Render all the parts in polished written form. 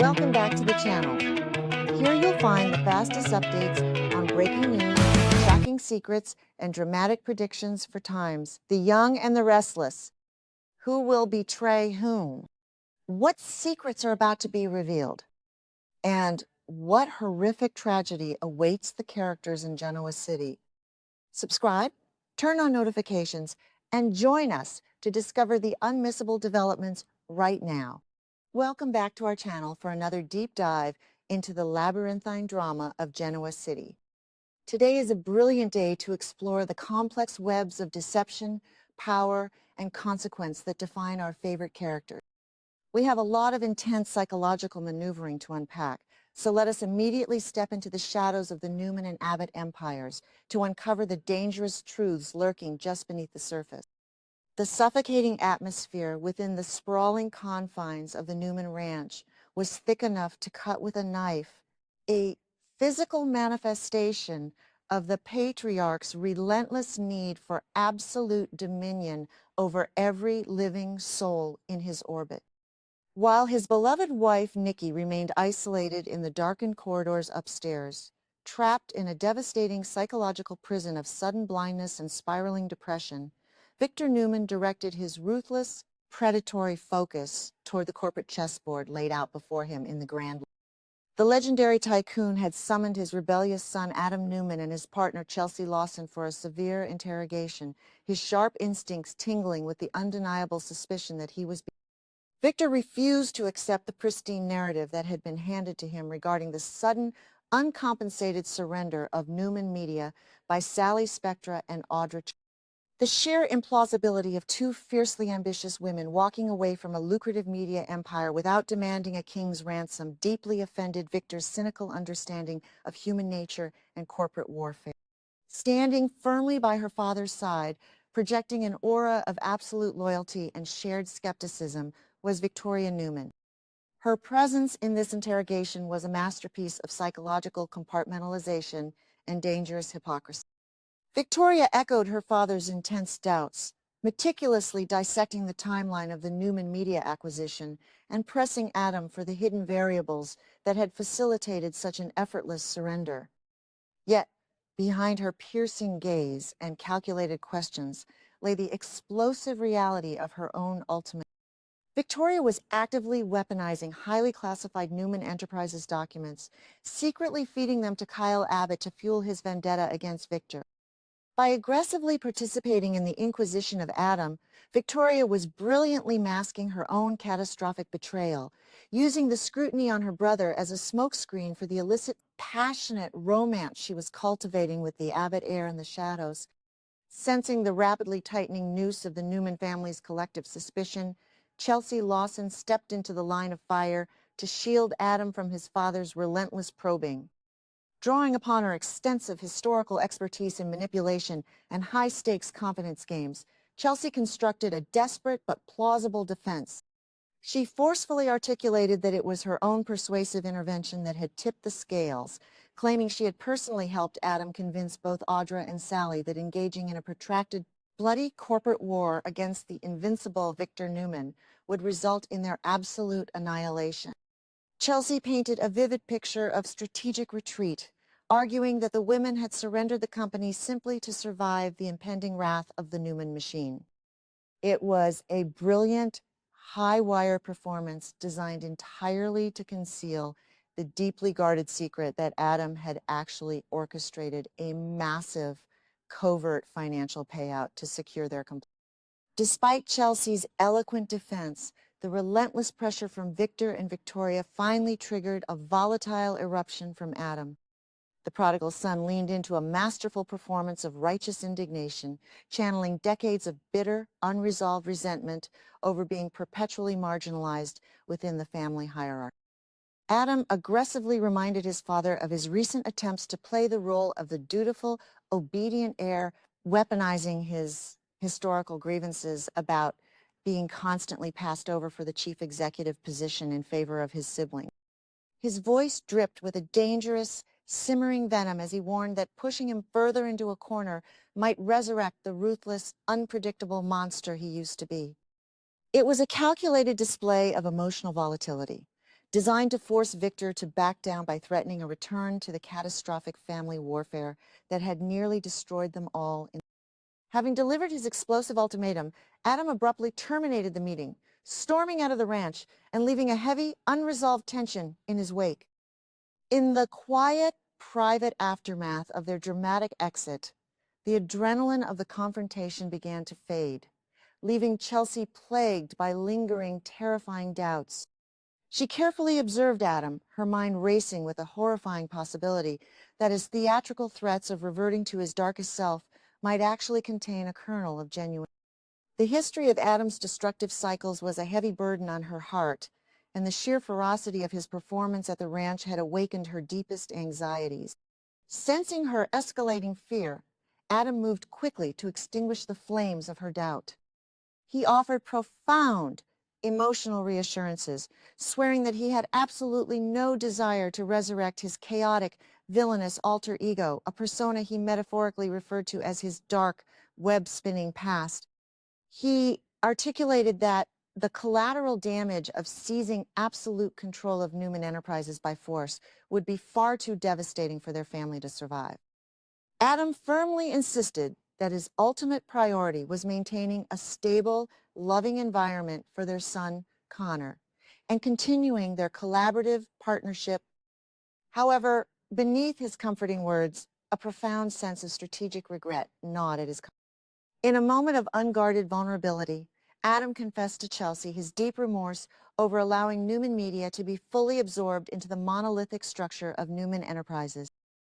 Welcome back to the channel. Here you'll find the fastest updates on breaking news, shocking secrets, and dramatic predictions for times. The young and the restless. Who will betray whom? What secrets are about to be revealed? And what horrific tragedy awaits the characters in Genoa City? Subscribe, turn on notifications, and join us to discover the unmissable developments right now. Welcome back to our channel for another deep dive into the labyrinthine drama of Genoa City. Today is a brilliant day to explore the complex webs of deception, power, and consequence that define our favorite characters. We have a lot of intense psychological maneuvering to unpack, so let us immediately step into the shadows of the Newman and Abbott empires to uncover the dangerous truths lurking just beneath the surface. The suffocating atmosphere within the sprawling confines of the Newman Ranch was thick enough to cut with a knife, a physical manifestation of the patriarch's relentless need for absolute dominion over every living soul in his orbit. While his beloved wife, Nikki, remained isolated in the darkened corridors upstairs, trapped in a devastating psychological prison of sudden blindness and spiraling depression, Victor Newman directed his ruthless, predatory focus toward the corporate chessboard laid out before him in the Grand. The legendary tycoon had summoned his rebellious son Adam Newman and his partner Chelsea Lawson for a severe interrogation, his sharp instincts tingling with the undeniable suspicion that he was. Victor refused to accept the pristine narrative that had been handed to him regarding the sudden, uncompensated surrender of Newman Media by Sally Spectra and Audra. The sheer implausibility of two fiercely ambitious women walking away from a lucrative media empire without demanding a king's ransom deeply offended Victor's cynical understanding of human nature and corporate warfare. Standing firmly by her father's side, projecting an aura of absolute loyalty and shared skepticism, was Victoria Newman. Her presence in this interrogation was a masterpiece of psychological compartmentalization and dangerous hypocrisy. Victoria echoed her father's intense doubts, meticulously dissecting the timeline of the Newman Media acquisition and pressing Adam for the hidden variables that had facilitated such an effortless surrender. Yet, behind her piercing gaze and calculated questions lay the explosive reality of her own ultimate. Victoria was actively weaponizing highly classified Newman Enterprises documents, secretly feeding them to Kyle Abbott to fuel his vendetta against Victor. By aggressively participating in the inquisition of Adam, Victoria was brilliantly masking her own catastrophic betrayal, using the scrutiny on her brother as a smokescreen for the illicit, passionate romance she was cultivating with the Abbott heir in the shadows. Sensing the rapidly tightening noose of the Newman family's collective suspicion, Chelsea Lawson stepped into the line of fire to shield Adam from his father's relentless probing. Drawing upon her extensive historical expertise in manipulation and high-stakes confidence games, Chelsea constructed a desperate but plausible defense. She forcefully articulated that it was her own persuasive intervention that had tipped the scales, claiming she had personally helped Adam convince both Audra and Sally that engaging in a protracted, bloody corporate war against the invincible Victor Newman would result in their absolute annihilation. Chelsea painted a vivid picture of strategic retreat, arguing that the women had surrendered the company simply to survive the impending wrath of the Newman machine. It was a brilliant, high-wire performance designed entirely to conceal the deeply guarded secret that Adam had actually orchestrated a massive, covert financial payout to secure their compliance. Despite Chelsea's eloquent defense, the relentless pressure from Victor and Victoria finally triggered a volatile eruption from Adam. The prodigal son leaned into a masterful performance of righteous indignation, channeling decades of bitter, unresolved resentment over being perpetually marginalized within the family hierarchy. Adam aggressively reminded his father of his recent attempts to play the role of the dutiful, obedient heir, weaponizing his historical grievances about being constantly passed over for the chief executive position in favor of his sibling. His voice dripped with a dangerous, simmering venom as he warned that pushing him further into a corner might resurrect the ruthless, unpredictable monster he used to be. It was a calculated display of emotional volatility, designed to force Victor to back down by threatening a return to the catastrophic family warfare that had nearly destroyed them all. Having delivered his explosive ultimatum, Adam abruptly terminated the meeting, storming out of the ranch and leaving a heavy, unresolved tension in his wake. In the quiet, private aftermath of their dramatic exit, the adrenaline of the confrontation began to fade, leaving Chelsea plagued by lingering, terrifying doubts. She carefully observed Adam, her mind racing with a horrifying possibility that his theatrical threats of reverting to his darkest self might actually contain a kernel of genuine. The history of Adam's destructive cycles was a heavy burden on her heart, and the sheer ferocity of his performance at the ranch had awakened her deepest anxieties. Sensing her escalating fear, Adam moved quickly to extinguish the flames of her doubt. He offered profound emotional reassurances, swearing that he had absolutely no desire to resurrect his chaotic, villainous alter ego, a persona he metaphorically referred to as his dark, web-spinning past. He articulated that the collateral damage of seizing absolute control of Newman Enterprises by force would be far too devastating for their family to survive. Adam firmly insisted that his ultimate priority was maintaining a stable, loving environment for their son, Connor, and continuing their collaborative partnership. However, beneath his comforting words, a profound sense of strategic regret gnawed at his conscience. In a moment of unguarded vulnerability, Adam confessed to Chelsea his deep remorse over allowing Newman Media to be fully absorbed into the monolithic structure of Newman Enterprises.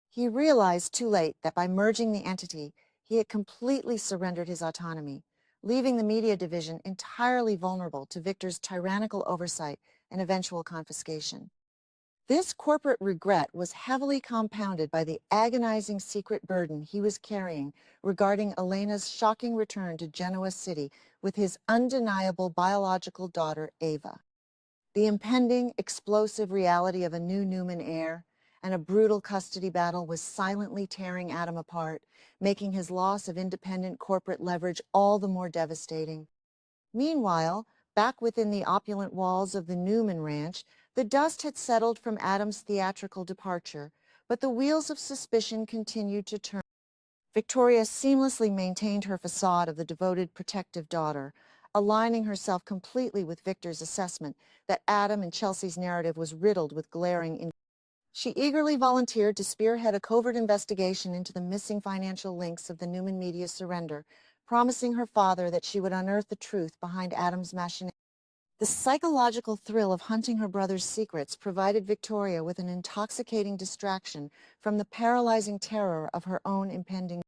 He realized too late that by merging the entity, he had completely surrendered his autonomy, leaving the media division entirely vulnerable to Victor's tyrannical oversight and eventual confiscation. This corporate regret was heavily compounded by the agonizing secret burden he was carrying regarding Elena's shocking return to Genoa City with his undeniable biological daughter, Ava. The impending, explosive reality of a new Newman heir and a brutal custody battle was silently tearing Adam apart, making his loss of independent corporate leverage all the more devastating. Meanwhile, back within the opulent walls of the Newman Ranch, the dust had settled from Adam's theatrical departure, but the wheels of suspicion continued to turn. Victoria seamlessly maintained her facade of the devoted, protective daughter, aligning herself completely with Victor's assessment that Adam and Chelsea's narrative was riddled with glaring injustice. She eagerly volunteered to spearhead a covert investigation into the missing financial links of the Newman Media surrender, promising her father that she would unearth the truth behind Adam's machinations. The psychological thrill of hunting her brother's secrets provided Victoria with an intoxicating distraction from the paralyzing terror of her own impending.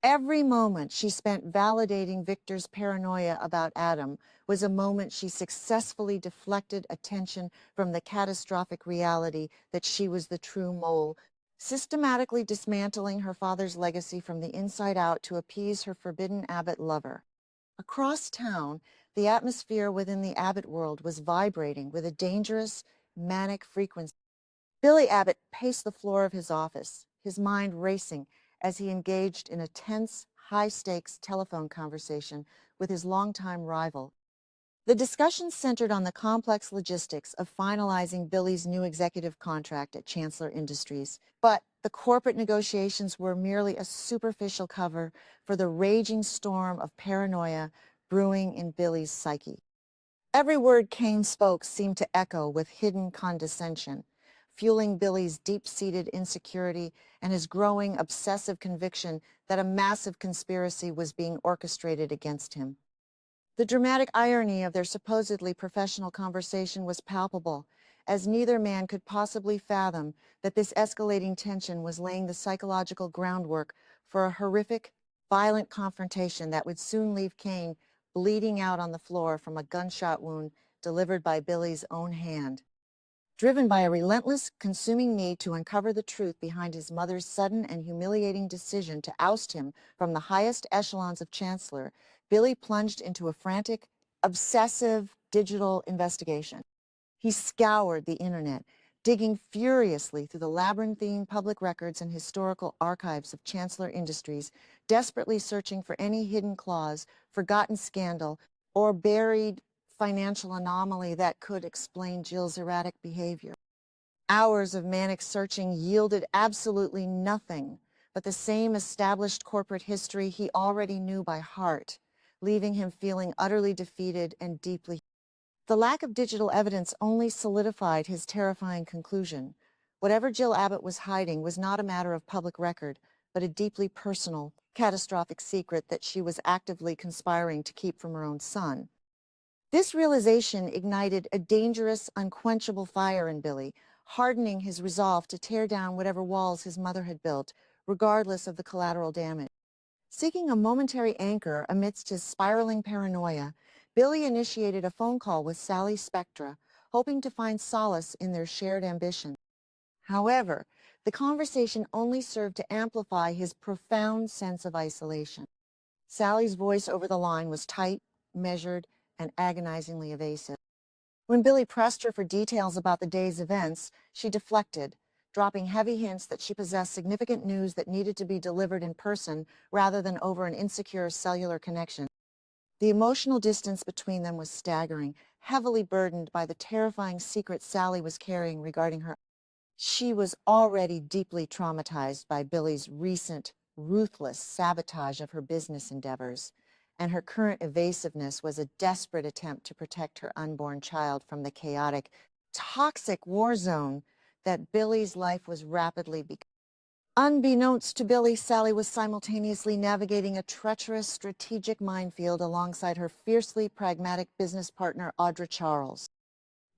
Every moment she spent validating Victor's paranoia about Adam was a moment she successfully deflected attention from the catastrophic reality that she was the true mole, systematically dismantling her father's legacy from the inside out to appease her forbidden Abbott lover. Across town, the atmosphere within the Abbott world was vibrating with a dangerous, manic frequency. Billy Abbott paced the floor of his office, his mind racing as he engaged in a tense, high-stakes telephone conversation with his longtime rival. The discussion centered on the complex logistics of finalizing Billy's new executive contract at Chancellor Industries, but the corporate negotiations were merely a superficial cover for the raging storm of paranoia brewing in Billy's psyche. Every word Kane spoke seemed to echo with hidden condescension, fueling Billy's deep-seated insecurity and his growing obsessive conviction that a massive conspiracy was being orchestrated against him. The dramatic irony of their supposedly professional conversation was palpable, as neither man could possibly fathom that this escalating tension was laying the psychological groundwork for a horrific, violent confrontation that would soon leave Kane bleeding out on the floor from a gunshot wound delivered by Billy's own hand. Driven by a relentless, consuming need to uncover the truth behind his mother's sudden and humiliating decision to oust him from the highest echelons of Chancellor, Billy plunged into a frantic, obsessive digital investigation. He scoured the internet, digging furiously through the labyrinthine public records and historical archives of Chancellor Industries, desperately searching for any hidden clause, forgotten scandal, or buried financial anomaly that could explain Jill's erratic behavior. Hours of manic searching yielded absolutely nothing but the same established corporate history he already knew by heart, leaving him feeling utterly defeated and deeply. The lack of digital evidence only solidified his terrifying conclusion. Whatever Jill Abbott was hiding was not a matter of public record, but a deeply personal, catastrophic secret that she was actively conspiring to keep from her own son. This realization ignited a dangerous, unquenchable fire in Billy, hardening his resolve to tear down whatever walls his mother had built, regardless of the collateral damage. Seeking a momentary anchor amidst his spiraling paranoia, Billy initiated a phone call with Sally Spectra, hoping to find solace in their shared ambition. However, the conversation only served to amplify his profound sense of isolation. Sally's voice over the line was tight, measured, and agonizingly evasive. When Billy pressed her for details about the day's events, she deflected, dropping heavy hints that she possessed significant news that needed to be delivered in person rather than over an insecure cellular connection. The emotional distance between them was staggering, heavily burdened by the terrifying secret Sally was carrying regarding her. She was already deeply traumatized by Billy's recent, ruthless sabotage of her business endeavors, and her current evasiveness was a desperate attempt to protect her unborn child from the chaotic, toxic war zone that Billy's life was rapidly becoming. Unbeknownst to Billy, Sally was simultaneously navigating a treacherous strategic minefield alongside her fiercely pragmatic business partner, Audra Charles.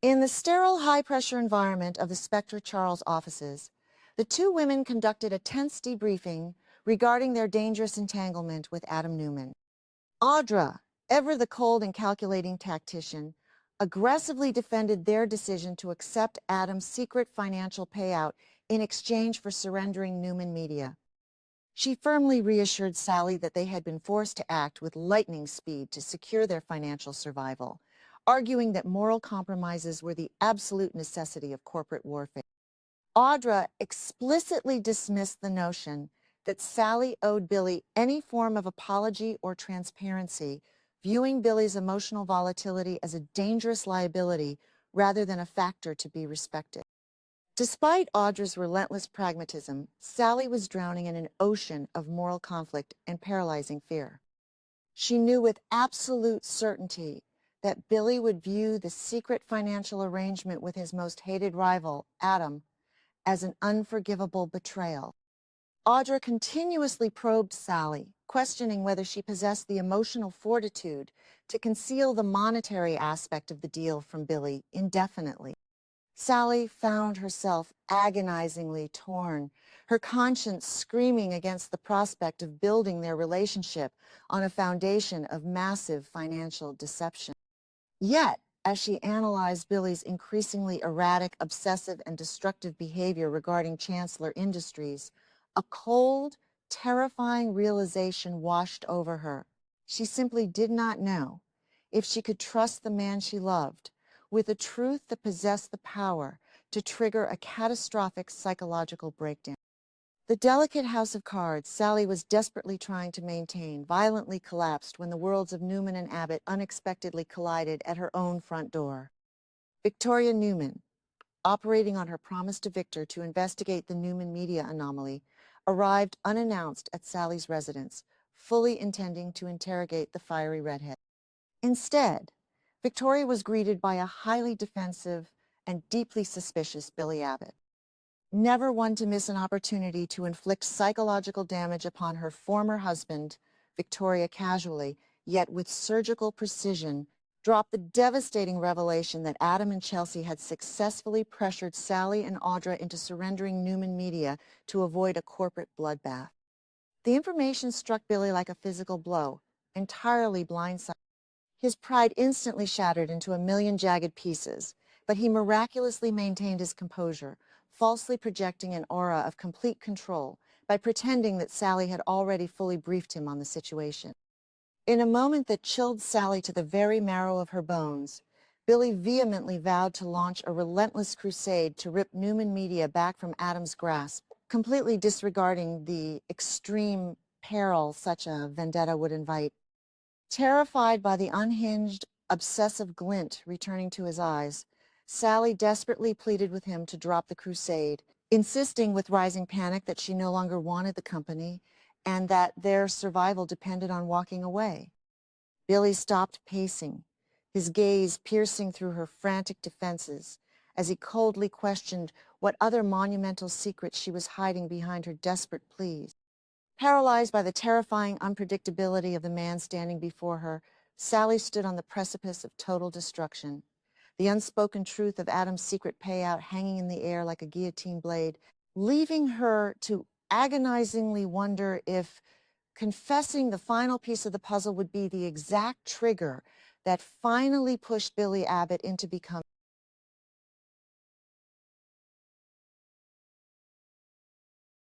In the sterile, high-pressure environment of the Spectra Charles offices, the two women conducted a tense debriefing regarding their dangerous entanglement with Adam Newman. Audra, ever the cold and calculating tactician, aggressively defended their decision to accept Adam's secret financial payout in exchange for surrendering Newman Media. She firmly reassured Sally that they had been forced to act with lightning speed to secure their financial survival, arguing that moral compromises were the absolute necessity of corporate warfare. Audra explicitly dismissed the notion that Sally owed Billy any form of apology or transparency, viewing Billy's emotional volatility as a dangerous liability rather than a factor to be respected. Despite Audra's relentless pragmatism, Sally was drowning in an ocean of moral conflict and paralyzing fear. She knew with absolute certainty that Billy would view the secret financial arrangement with his most hated rival, Adam, as an unforgivable betrayal. Audra continuously probed Sally, questioning whether she possessed the emotional fortitude to conceal the monetary aspect of the deal from Billy indefinitely. Sally found herself agonizingly torn, her conscience screaming against the prospect of building their relationship on a foundation of massive financial deception. Yet, as she analyzed Billy's increasingly erratic, obsessive, and destructive behavior regarding Chancellor Industries, a cold, terrifying realization washed over her. She simply did not know if she could trust the man she loved with a truth that possessed the power to trigger a catastrophic psychological breakdown. The delicate house of cards Sally was desperately trying to maintain violently collapsed when the worlds of Newman and Abbott unexpectedly collided at her own front door. Victoria Newman, operating on her promise to Victor to investigate the Newman media anomaly, arrived unannounced at Sally's residence, fully intending to interrogate the fiery redhead. Instead, Victoria was greeted by a highly defensive and deeply suspicious Billy Abbott. Never one to miss an opportunity to inflict psychological damage upon her former husband, Victoria casually, yet with surgical precision, dropped the devastating revelation that Adam and Chelsea had successfully pressured Sally and Audra into surrendering Newman Media to avoid a corporate bloodbath. The information struck Billy like a physical blow, entirely blindsided. His pride instantly shattered into a million jagged pieces, but he miraculously maintained his composure, falsely projecting an aura of complete control by pretending that Sally had already fully briefed him on the situation. In a moment that chilled Sally to the very marrow of her bones, Billy vehemently vowed to launch a relentless crusade to rip Newman Media back from Adam's grasp, completely disregarding the extreme peril such a vendetta would invite. Terrified by the unhinged, obsessive glint returning to his eyes, Sally desperately pleaded with him to drop the crusade, insisting with rising panic that she no longer wanted the company and that their survival depended on walking away. Billy stopped pacing, his gaze piercing through her frantic defenses as he coldly questioned what other monumental secret she was hiding behind her desperate pleas. Paralyzed by the terrifying unpredictability of the man standing before her, Sally stood on the precipice of total destruction, the unspoken truth of Adam's secret payout hanging in the air like a guillotine blade, leaving her to agonizingly wonder if confessing the final piece of the puzzle would be the exact trigger that finally pushed Billy Abbott into becoming